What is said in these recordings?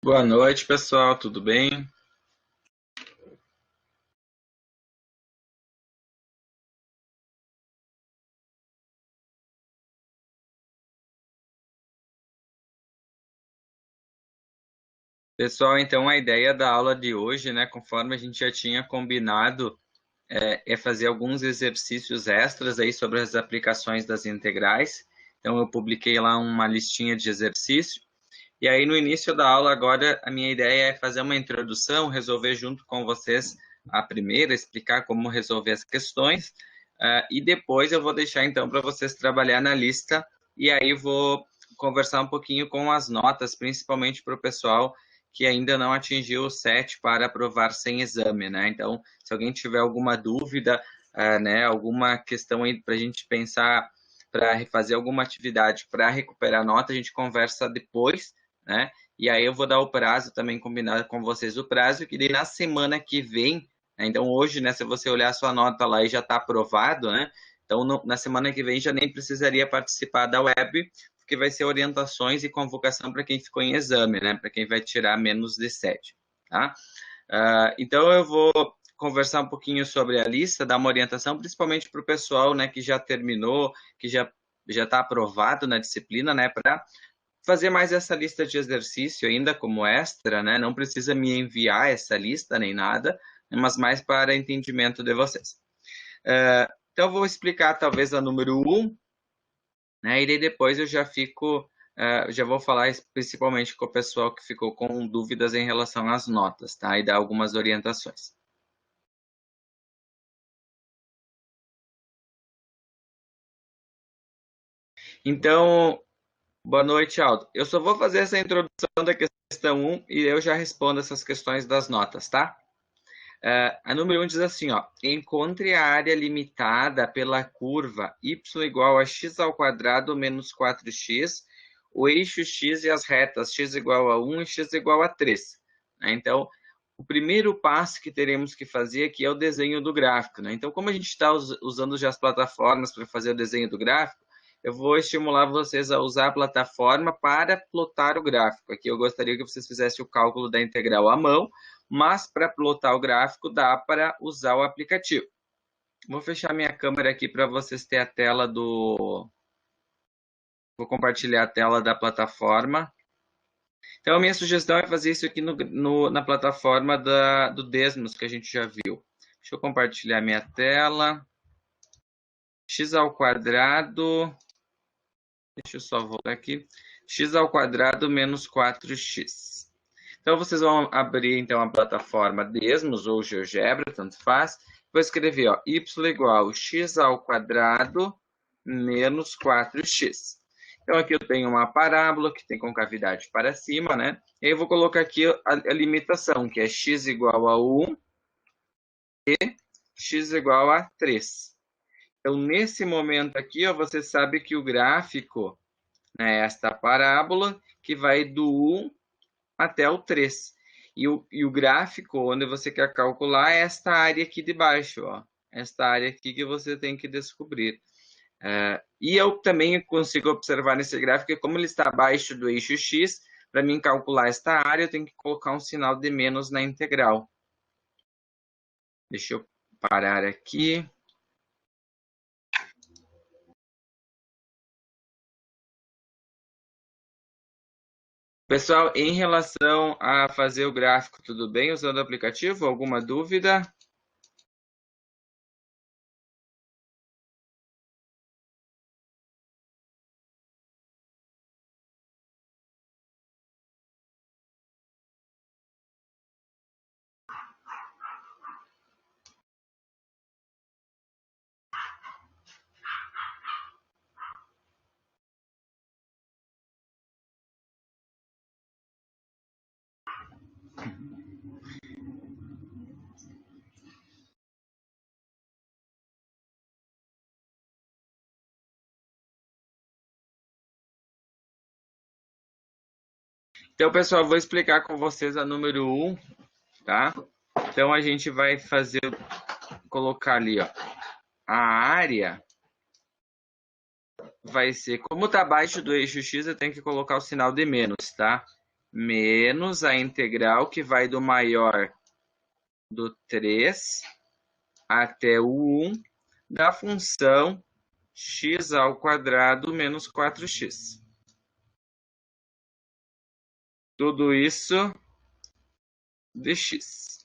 Boa noite, pessoal, tudo bem? Pessoal, então a ideia da aula de hoje, né, conforme a gente já tinha combinado, é fazer alguns exercícios extras aí sobre as aplicações das integrais. Então eu publiquei lá uma listinha de exercícios. E aí no início da aula agora a minha ideia é fazer uma introdução, resolver junto com vocês a primeira, explicar como resolver as questões, e depois eu vou deixar então para vocês trabalhar na lista e aí vou conversar um pouquinho com as notas, principalmente para o pessoal que ainda não atingiu o 7 para aprovar sem exame, né? Então, se alguém tiver alguma dúvida, né, alguma questão aí para a gente pensar, para fazer alguma atividade para recuperar a nota, a gente conversa depois, né? E aí eu vou dar o prazo também, combinado com vocês o prazo, que na semana que vem, né? Então hoje, né, se você olhar a sua nota lá e já está aprovado, né? Então na semana que vem já nem precisaria participar da web, porque vai ser orientações e convocação para quem ficou em exame, né? Para quem vai tirar menos de 7, tá? Então eu vou conversar um pouquinho sobre a lista, dar uma orientação, principalmente para o pessoal, né, que já terminou, que já está aprovado na disciplina, né, para fazer mais essa lista de exercício ainda como extra, né? Não precisa me enviar essa lista nem nada, mas mais para entendimento de vocês. Então, eu vou explicar talvez a número 1, né? E daí depois eu já fico, já vou falar principalmente com o pessoal que ficou com dúvidas em relação às notas, tá? E dar algumas orientações. Então, boa noite, Aldo. Eu só vou fazer essa introdução da questão 1 e eu já respondo essas questões das notas, tá? A número 1 diz assim, ó, encontre a área limitada pela curva y igual a x ao quadrado menos 4x, o eixo x e as retas x igual a 1 e x igual a 3. Então, o primeiro passo que teremos que fazer aqui é o desenho do gráfico, né? Então, como a gente está usando já as plataformas para fazer o desenho do gráfico, eu vou estimular vocês a usar a plataforma para plotar o gráfico. Aqui eu gostaria que vocês fizessem o cálculo da integral à mão, mas para plotar o gráfico dá para usar o aplicativo. Vou fechar minha câmera aqui para vocês terem a tela do... Vou compartilhar a tela da plataforma. Então, a minha sugestão é fazer isso aqui na plataforma do Desmos, que a gente já viu. Deixa eu compartilhar minha tela. X ao quadrado... Deixa eu só voltar aqui. X ao quadrado menos 4x. Então, vocês vão abrir, então, a plataforma Desmos ou GeoGebra, tanto faz. Vou escrever, ó, y igual a x ao quadrado menos 4x. Então, aqui eu tenho uma parábola que tem concavidade para cima, né? E aí eu vou colocar aqui a limitação, que é x igual a 1 e x igual a 3. Então, nesse momento aqui, ó, você sabe que o gráfico é esta parábola, que vai do 1 até o 3. E o gráfico, onde você quer calcular, é esta área aqui de baixo, ó. Esta área aqui que você tem que descobrir. E eu também consigo observar nesse gráfico que, como ele está abaixo do eixo x, para mim calcular esta área, eu tenho que colocar um sinal de menos na integral. Deixa eu parar aqui. Pessoal, em relação a fazer o gráfico, tudo bem usando o aplicativo? Alguma dúvida? Então, pessoal, vou explicar com vocês a número 1, tá? Então, a gente vai colocar ali, ó, a área vai ser, como está abaixo do eixo X, eu tenho que colocar o sinal de menos, tá? menos a integral que vai do maior do 3 até o 1 da função x ao quadrado menos 4x. Tudo isso de x.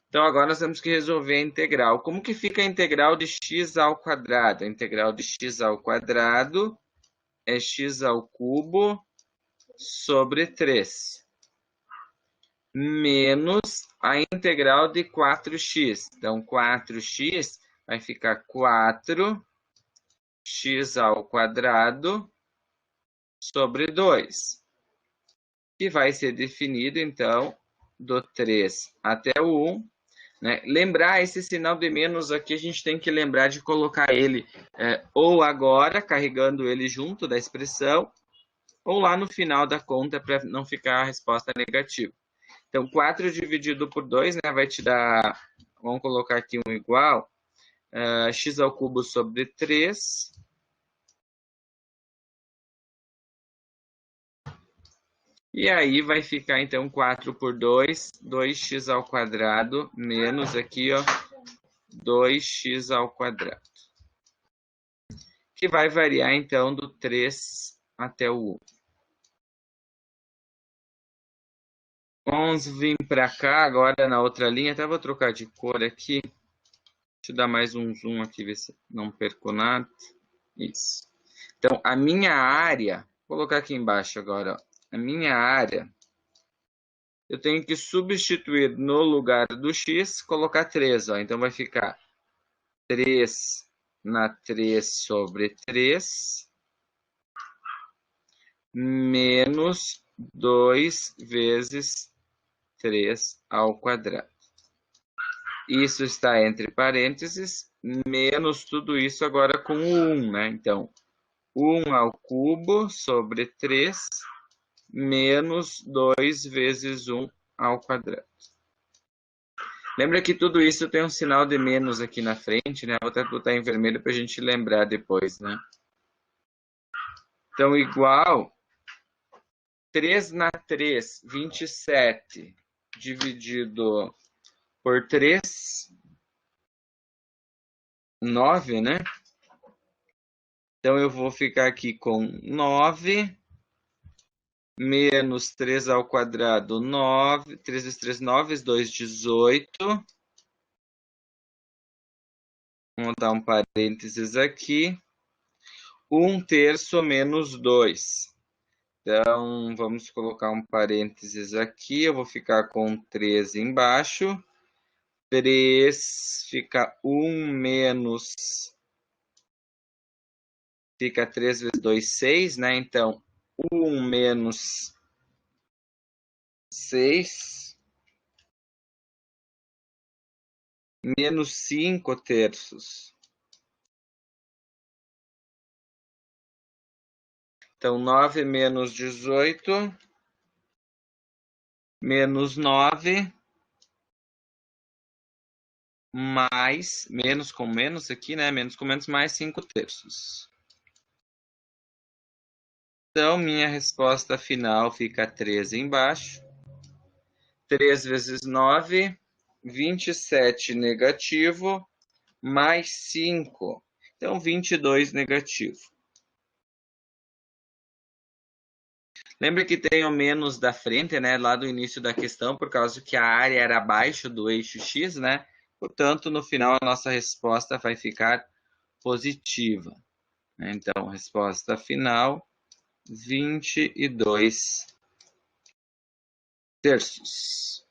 Então, agora nós temos que resolver a integral. Como que fica a integral de x ao quadrado? A integral de x ao quadrado é x ao cubo sobre 3, menos a integral de 4x. Então, 4x vai ficar 4x ao quadrado sobre 2, que vai ser definido, então, do 3 até o 1. Né? Lembrar esse sinal de menos aqui, a gente tem que lembrar de colocar ele ou agora, carregando ele junto da expressão, ou lá no final da conta, para não ficar a resposta negativa. Então, 4 dividido por 2, né, vai te dar, vamos colocar aqui um igual, x ao cubo sobre 3, e aí vai ficar, então, 4 por 2, 2x ao quadrado, menos aqui, ó, 2x ao quadrado. Que vai variar, então, do 3 até o 1. Vamos vir para cá, agora na outra linha, até vou trocar de cor aqui. Deixa eu dar mais um zoom aqui, ver se não perco nada. Isso. Então, a minha área, vou colocar aqui embaixo agora, ó. A minha área, eu tenho que substituir no lugar do x, colocar 3, ó. Então, vai ficar 3 na 3 sobre 3, menos 2 vezes 3 ao quadrado. Isso está entre parênteses, menos tudo isso agora com o 1, né? Então, 1 ao cubo sobre 3, menos 2 vezes 1 ao quadrado. Lembra que tudo isso tem um sinal de menos aqui na frente, né? Vou até botar em vermelho para a gente lembrar depois, né? Então, igual 3 na 3, 27, dividido por 3, 9, né? Então, eu vou ficar aqui com 9, menos 3 ao quadrado, 9. 3 vezes 3, 9, 2, 18. Vamos dar um parênteses aqui. 1/3 menos 2. Então, vamos colocar um parênteses aqui. Eu vou ficar com 3 embaixo. 3 fica 1 menos... Fica 3 vezes 2, 6, né? Então, 1 menos 6, menos 5/3. Então, 9 menos 18, menos 9, mais, menos com menos aqui, né? Menos com menos, mais 5/3. Então, minha resposta final fica 13 embaixo. 3 vezes 9, 27 negativo, mais 5. Então, 22 negativo. Lembra que tem o menos da frente, né? Lá do início da questão, por causa que a área era abaixo do eixo x, né? Portanto, no final, a nossa resposta vai ficar positiva. Então, resposta final, 22 terços.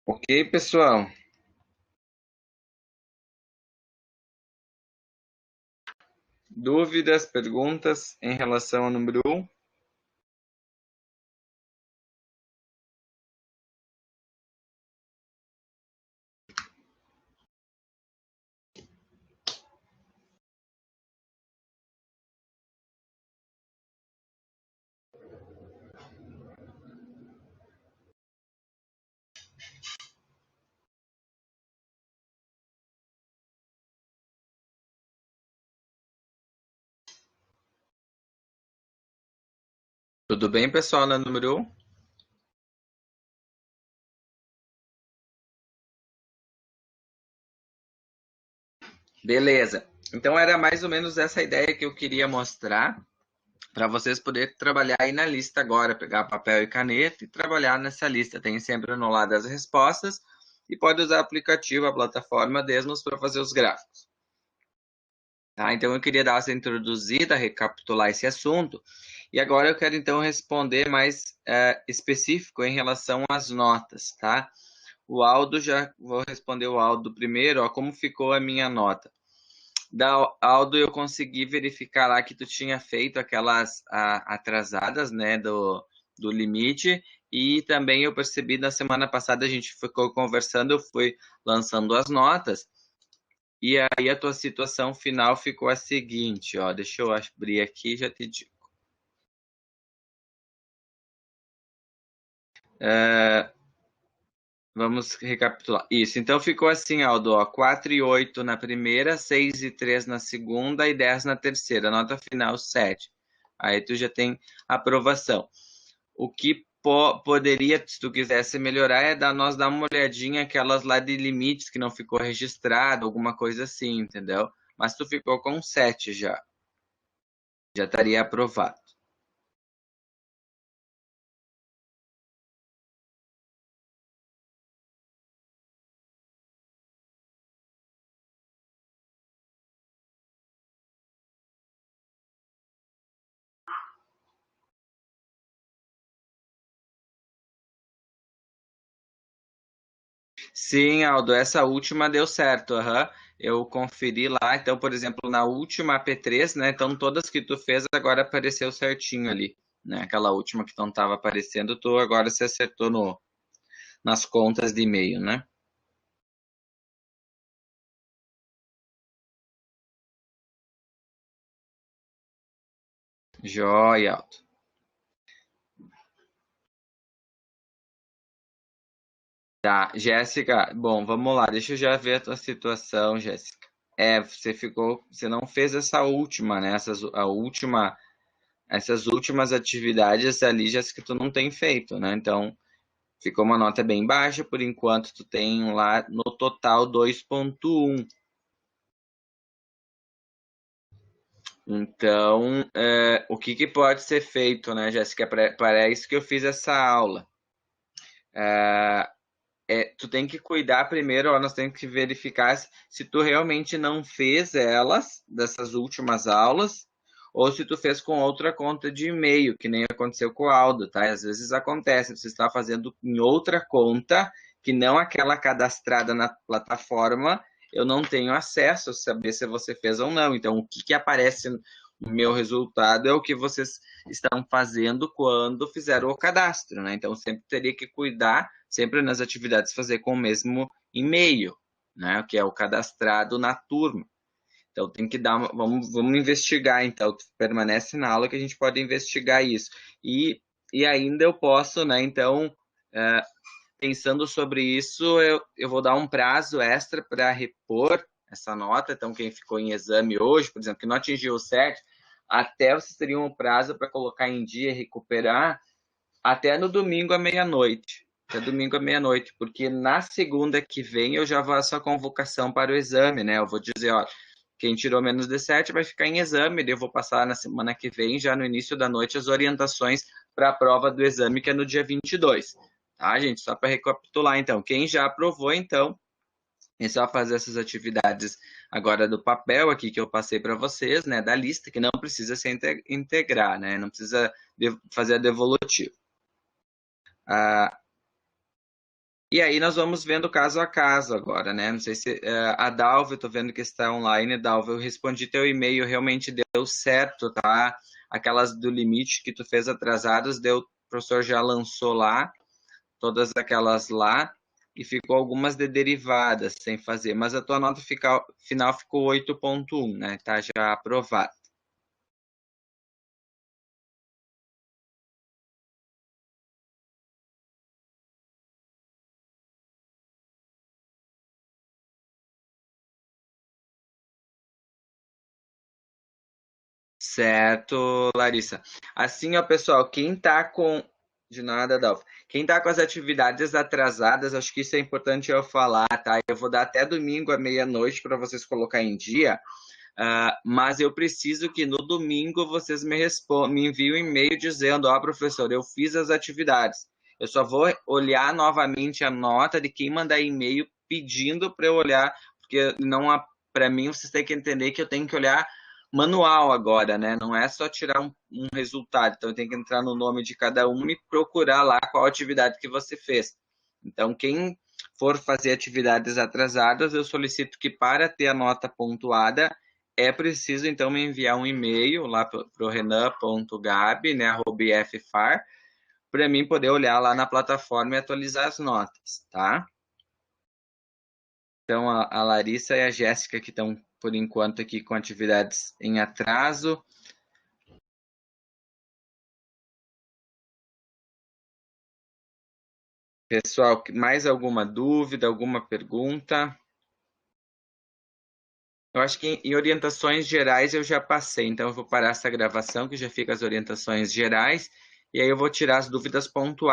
Ok, pessoal? Dúvidas, perguntas em relação ao número 1? Tudo bem, pessoal, na número um? Beleza. Então era mais ou menos essa ideia que eu queria mostrar para vocês poderem trabalhar aí na lista agora, pegar papel e caneta e trabalhar nessa lista. Tem sempre no lado as respostas e pode usar o aplicativo, a plataforma Desmos para fazer os gráficos. Tá? Então eu queria dar essa introduzida, recapitular esse assunto. E agora eu quero então responder mais específico em relação às notas, tá? O Aldo, já vou responder o Aldo primeiro, ó, como ficou a minha nota. Da Aldo, eu consegui verificar lá que tu tinha feito aquelas atrasadas, né, do limite, e também eu percebi na semana passada, a gente ficou conversando, eu fui lançando as notas, e aí a tua situação final ficou a seguinte, ó, deixa eu abrir aqui e já te digo. Vamos recapitular. Isso, então ficou assim, Aldo, ó, 4 e 8 na primeira, 6 e 3 na segunda e 10 na terceira. Nota final 7. Aí tu já tem aprovação. O que poderia, se tu quisesse melhorar, é nós dar uma olhadinha aquelas lá de limites que não ficou registrado, alguma coisa assim, entendeu? Mas tu ficou com 7 já. Já estaria aprovado. Sim, Aldo, essa última deu certo, aham. Eu conferi lá, então, por exemplo, na última P3, né? Então, todas que tu fez agora apareceu certinho ali, né? Aquela última que não estava aparecendo, tu agora se acertou nas contas de e-mail, né? Joia, Aldo. Tá, Jéssica, bom, vamos lá, deixa eu já ver a tua situação, Jéssica. Você não fez essa última, né? Essas últimas atividades ali, Jéssica, tu não tem feito, né? Então, ficou uma nota bem baixa, por enquanto tu tem lá no total 2,1. Então, o que que pode ser feito, né, Jéssica? Para isso que eu fiz essa aula. Tu tem que cuidar primeiro, ó, nós temos que verificar se tu realmente não fez elas, dessas últimas aulas, ou se tu fez com outra conta de e-mail, que nem aconteceu com o Aldo, tá? Às vezes acontece, você está fazendo em outra conta, que não aquela cadastrada na plataforma, eu não tenho acesso a saber se você fez ou não. Então, o que que aparece no meu resultado é o que vocês estão fazendo quando fizeram o cadastro, né? Então, sempre teria que cuidar, sempre nas atividades, fazer com o mesmo e-mail, né? Que é o cadastrado na turma. Então, tem que dar, vamos investigar, então, permanece na aula que a gente pode investigar isso. E ainda eu posso, né, então, é, pensando sobre isso, eu vou dar um prazo extra para repor essa nota. Então, quem ficou em exame hoje, por exemplo, que não atingiu o 7, até vocês teriam um prazo para colocar em dia e recuperar até no domingo à meia-noite. Até domingo à meia-noite, porque na segunda que vem eu já faço a convocação para o exame, né? Eu vou dizer, ó, quem tirou menos de 7 vai ficar em exame, eu vou passar na semana que vem, já no início da noite, as orientações para a prova do exame, que é no dia 22. Tá, gente? Só para recapitular, então. Quem já aprovou, então, é só fazer essas atividades agora do papel aqui que eu passei para vocês, né? Da lista, que não precisa se integrar, né? Não precisa fazer a devolutiva. Ah, e aí nós vamos vendo caso a caso agora, né? Não sei se a Dalva, eu tô vendo que está online, Dalva, eu respondi teu e-mail, realmente deu certo, tá? Aquelas do limite que tu fez atrasadas, deu, o professor já lançou lá, todas aquelas lá, e ficou algumas de derivadas sem fazer, mas a tua nota final ficou 8,1, né? Tá já aprovado. Certo, Larissa. Assim, ó, pessoal, quem tá com. De nada, Dalva. Quem tá com as atividades atrasadas, acho que isso é importante eu falar, tá? Eu vou dar até domingo à meia-noite para vocês colocar em dia, mas eu preciso que no domingo vocês me enviem um e-mail dizendo: ó, professor, eu fiz as atividades. Eu só vou olhar novamente a nota de quem mandar e-mail pedindo para eu olhar, porque não para mim vocês têm que entender que eu tenho que olhar manual agora, né? Não é só tirar um resultado. Então eu tenho que entrar no nome de cada um e procurar lá qual atividade que você fez. Então, quem for fazer atividades atrasadas, eu solicito que para ter a nota pontuada, é preciso então me enviar um e-mail lá para o renan.gabi, né, @ifar, para mim poder olhar lá na plataforma e atualizar as notas, tá? Então, a Larissa e a Jéssica que estão, por enquanto, aqui com atividades em atraso. Pessoal, mais alguma dúvida, alguma pergunta? Eu acho que em orientações gerais eu já passei, então eu vou parar essa gravação que já fica as orientações gerais e aí eu vou tirar as dúvidas pontuais.